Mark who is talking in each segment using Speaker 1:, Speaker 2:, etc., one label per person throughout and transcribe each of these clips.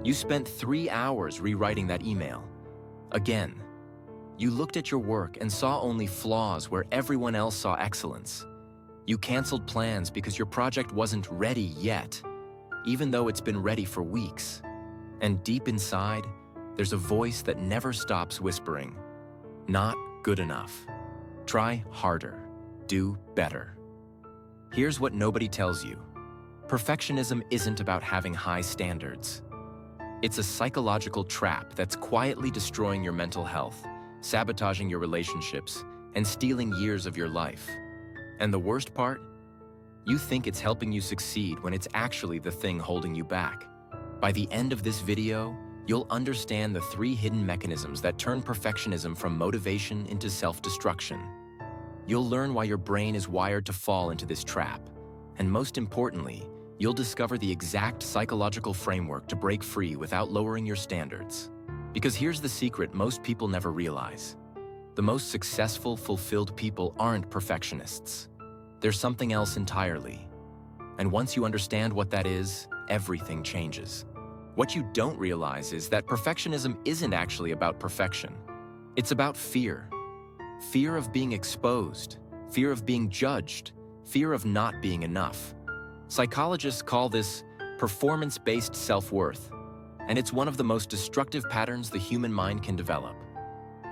Speaker 1: You spent 3 hours rewriting that email. Again. You looked at your work and saw only flaws where everyone else saw excellence. You canceled plans because your project wasn't ready yet, even though it's been ready for weeks. And deep inside, there's a voice that never stops whispering, "Not good enough. Try harder. Do better." Here's what nobody tells you. Perfectionism isn't about having high standards. It's a psychological trap that's quietly destroying your mental health, sabotaging your relationships, and stealing years of your life. And the worst part? You think it's helping you succeed when it's actually the thing holding you back. By the end of this video, you'll understand the 3 hidden mechanisms that turn perfectionism from motivation into self-destruction. You'll learn why your brain is wired to fall into this trap. And most importantly, you'll discover the exact psychological framework to break free without lowering your standards. Because here's the secret most people never realize. The most successful, fulfilled people aren't perfectionists. They're something else entirely. And once you understand what that is, everything changes. What you don't realize is that perfectionism isn't actually about perfection. It's about fear. Fear of being exposed, fear of being judged, fear of not being enough. Psychologists call this performance-based self-worth, and it's one of the most destructive patterns the human mind can develop.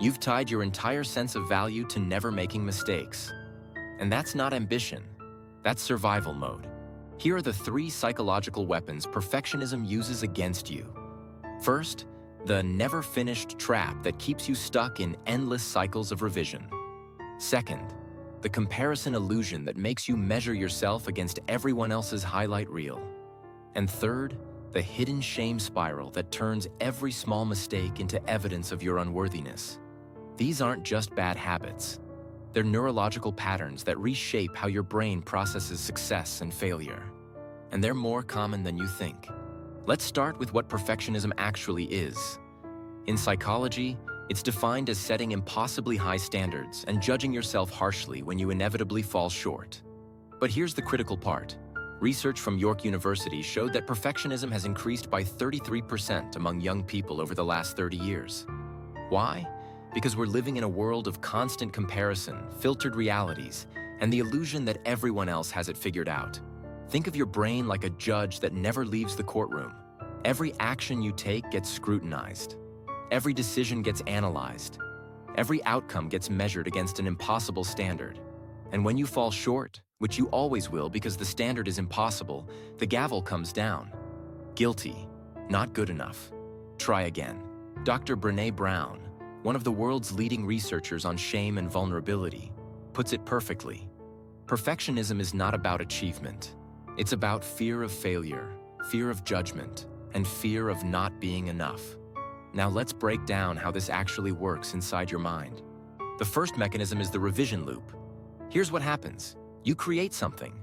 Speaker 1: You've tied your entire sense of value to never making mistakes. And that's not ambition, that's survival mode. Here are the 3 psychological weapons perfectionism uses against you. First, the never-finished trap that keeps you stuck in endless cycles of revision. Second, the comparison illusion that makes you measure yourself against everyone else's highlight reel. And third, the hidden shame spiral that turns every small mistake into evidence of your unworthiness. These aren't just bad habits. They're neurological patterns that reshape how your brain processes success and failure. And they're more common than you think. Let's start with what perfectionism actually is. In psychology, it's defined as setting impossibly high standards and judging yourself harshly when you inevitably fall short. But here's the critical part. Research from York University showed that perfectionism has increased by 33% among young people over the last 30 years. Why? Because we're living in a world of constant comparison, filtered realities, and the illusion that everyone else has it figured out. Think of your brain like a judge that never leaves the courtroom. Every action you take gets scrutinized. Every decision gets analyzed. Every outcome gets measured against an impossible standard. And when you fall short, which you always will because the standard is impossible, the gavel comes down. Guilty. Not good enough. Try again. Dr. Brené Brown, one of the world's leading researchers on shame and vulnerability, puts it perfectly. Perfectionism is not about achievement. It's about fear of failure, fear of judgment, and fear of not being enough. Now let's break down how this actually works inside your mind. The first mechanism is the revision loop. Here's what happens. You create something.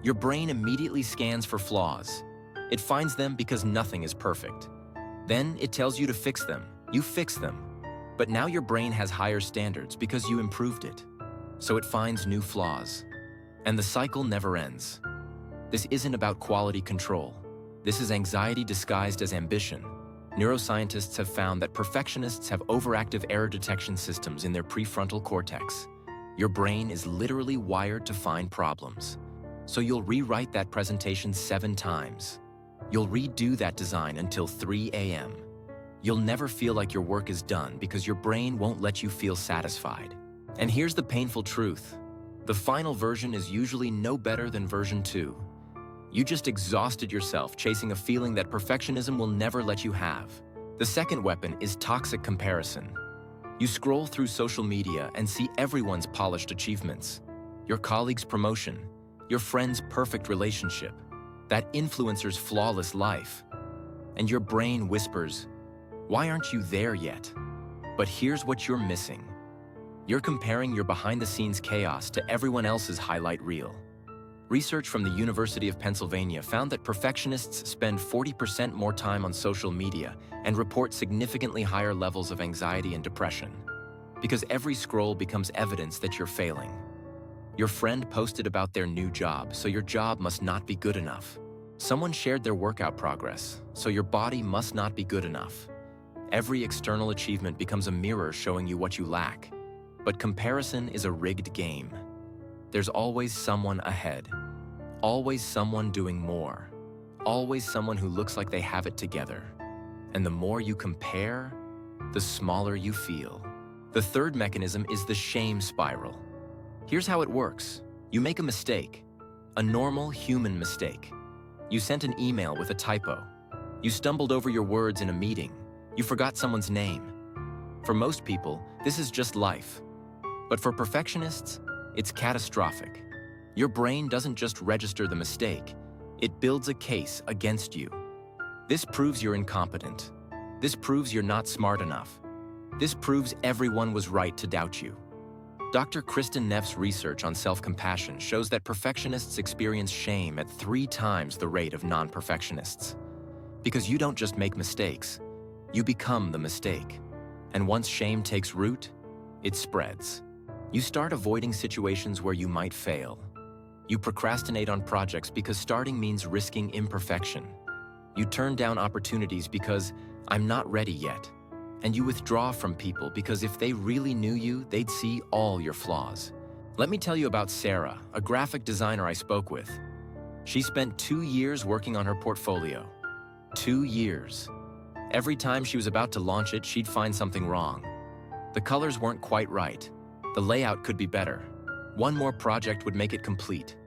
Speaker 1: Your brain immediately scans for flaws. It finds them because nothing is perfect. Then it tells you to fix them. You fix them. But now your brain has higher standards because you improved it. So it finds new flaws. And the cycle never ends. This isn't about quality control. This is anxiety disguised as ambition. Neuroscientists have found that perfectionists have overactive error detection systems in their prefrontal cortex. Your brain is literally wired to find problems. So you'll rewrite that presentation 7 times. You'll redo that design until 3 a.m. You'll never feel like your work is done because your brain won't let you feel satisfied. And here's the painful truth. The final version is usually no better than version 2. You just exhausted yourself chasing a feeling that perfectionism will never let you have. The second weapon is toxic comparison. You scroll through social media and see everyone's polished achievements, your colleague's promotion, your friend's perfect relationship, that influencer's flawless life. And your brain whispers, "Why aren't you there yet?" But here's what you're missing. You're comparing your behind-the-scenes chaos to everyone else's highlight reel. Research from the University of Pennsylvania found that perfectionists spend 40% more time on social media and report significantly higher levels of anxiety and depression. Because every scroll becomes evidence that you're failing. Your friend posted about their new job, so your job must not be good enough. Someone shared their workout progress, so your body must not be good enough. Every external achievement becomes a mirror showing you what you lack. But comparison is a rigged game. There's always someone ahead, always someone doing more, always someone who looks like they have it together. And the more you compare, the smaller you feel. The third mechanism is the shame spiral. Here's how it works. You make a mistake, a normal human mistake. You sent an email with a typo. You stumbled over your words in a meeting. You forgot someone's name. For most people, this is just life. But for perfectionists, it's catastrophic. Your brain doesn't just register the mistake, it builds a case against you. This proves you're incompetent. This proves you're not smart enough. This proves everyone was right to doubt you. Dr. Kristen Neff's research on self-compassion shows that perfectionists experience shame at 3 times the rate of non-perfectionists. Because you don't just make mistakes, you become the mistake. And once shame takes root, it spreads. You start avoiding situations where you might fail. You procrastinate on projects because starting means risking imperfection. You turn down opportunities because I'm not ready yet. And you withdraw from people because if they really knew you, they'd see all your flaws. Let me tell you about Sarah, a graphic designer I spoke with. She spent 2 years working on her portfolio. 2 years. Every time she was about to launch it, she'd find something wrong. The colors weren't quite right. The layout could be better. One more project would make it complete.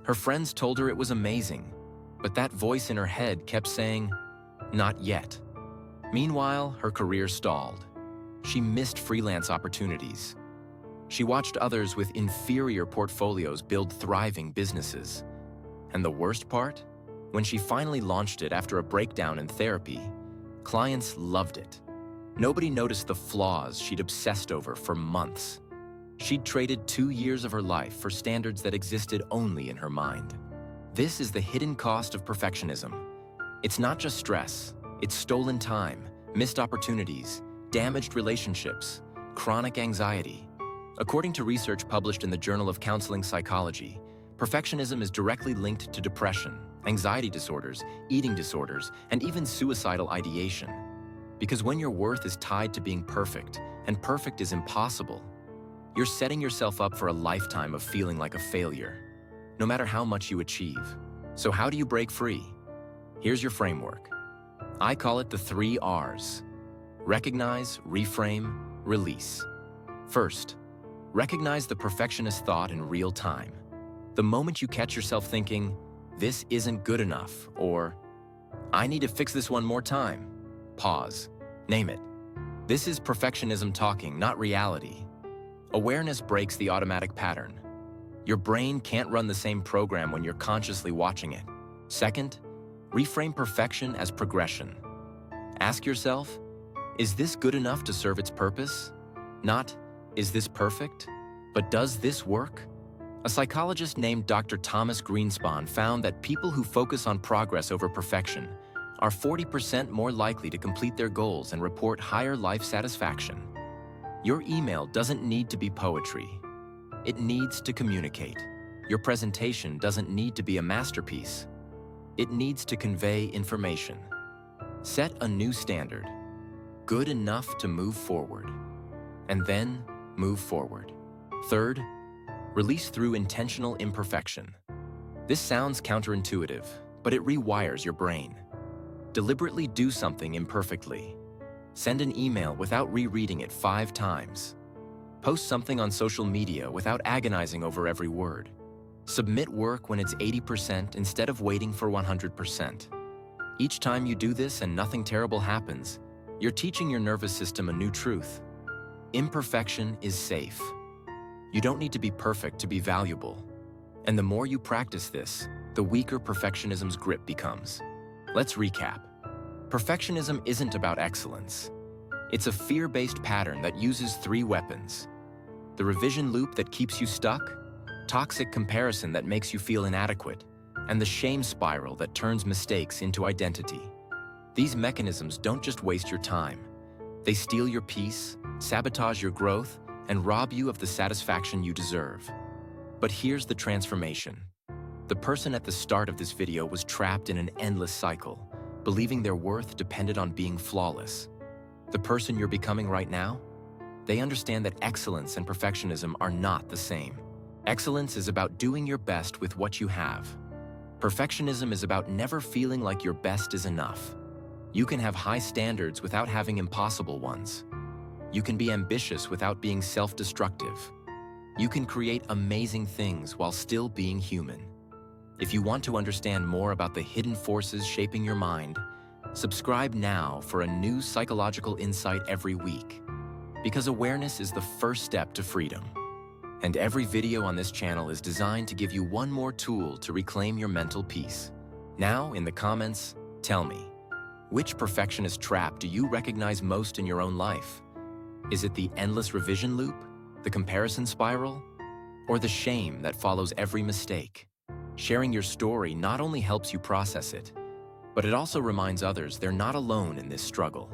Speaker 1: Her friends told her it was amazing, but that voice in her head kept saying, "Not yet." Meanwhile, her career stalled. She missed freelance opportunities. She watched others with inferior portfolios build thriving businesses. And the worst part? When she finally launched it after a breakdown in therapy, clients loved it. Nobody noticed the flaws she'd obsessed over for months. She'd traded 2 years of her life for standards that existed only in her mind. This is the hidden cost of perfectionism. It's not just stress, it's stolen time, missed opportunities, damaged relationships, chronic anxiety. According to research published in the Journal of Counseling Psychology, perfectionism is directly linked to depression, anxiety disorders, eating disorders, and even suicidal ideation. Because when your worth is tied to being perfect, and perfect is impossible, you're setting yourself up for a lifetime of feeling like a failure, no matter how much you achieve. So how do you break free? Here's your framework. I call it the 3 R's. Recognize, reframe, release. First, recognize the perfectionist thought in real time. The moment you catch yourself thinking, "This isn't good enough," or "I need to fix this one more time," pause. Name it. This is perfectionism talking, not reality. Awareness breaks the automatic pattern. Your brain can't run the same program when you're consciously watching it. Second, reframe perfection as progression. Ask yourself, is this good enough to serve its purpose? Not, is this perfect? But does this work? A psychologist named Dr. Thomas Greenspan found that people who focus on progress over perfection are 40% more likely to complete their goals and report higher life satisfaction. Your email doesn't need to be poetry. It needs to communicate. Your presentation doesn't need to be a masterpiece. It needs to convey information. Set a new standard. Good enough to move forward. And then move forward. Third, release through intentional imperfection. This sounds counterintuitive, but it rewires your brain. Deliberately do something imperfectly. Send an email without rereading it 5 times. Post something on social media without agonizing over every word. Submit work when it's 80% instead of waiting for 100%. Each time you do this and nothing terrible happens, you're teaching your nervous system a new truth. Imperfection is safe. You don't need to be perfect to be valuable. And the more you practice this, the weaker perfectionism's grip becomes. Let's recap. Perfectionism isn't about excellence. It's a fear-based pattern that uses 3 weapons. The revision loop that keeps you stuck, toxic comparison that makes you feel inadequate, and the shame spiral that turns mistakes into identity. These mechanisms don't just waste your time. They steal your peace, sabotage your growth, and rob you of the satisfaction you deserve. But here's the transformation. The person at the start of this video was trapped in an endless cycle, believing their worth depended on being flawless. The person you're becoming right now? They understand that excellence and perfectionism are not the same. Excellence is about doing your best with what you have. Perfectionism is about never feeling like your best is enough. You can have high standards without having impossible ones. You can be ambitious without being self-destructive. You can create amazing things while still being human. If you want to understand more about the hidden forces shaping your mind, subscribe now for a new psychological insight every week. Because awareness is the first step to freedom. And every video on this channel is designed to give you one more tool to reclaim your mental peace. Now, in the comments, tell me, which perfectionist trap do you recognize most in your own life? Is it the endless revision loop, the comparison spiral, or the shame that follows every mistake? Sharing your story not only helps you process it, but it also reminds others they're not alone in this struggle.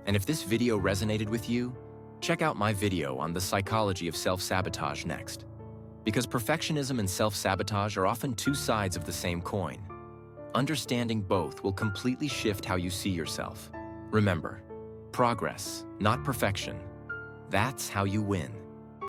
Speaker 1: And if this video resonated with you, check out my video on the psychology of self-sabotage next. Because perfectionism and self-sabotage are often two sides of the same coin. Understanding both will completely shift how you see yourself. Remember, progress, not perfection. That's how you win.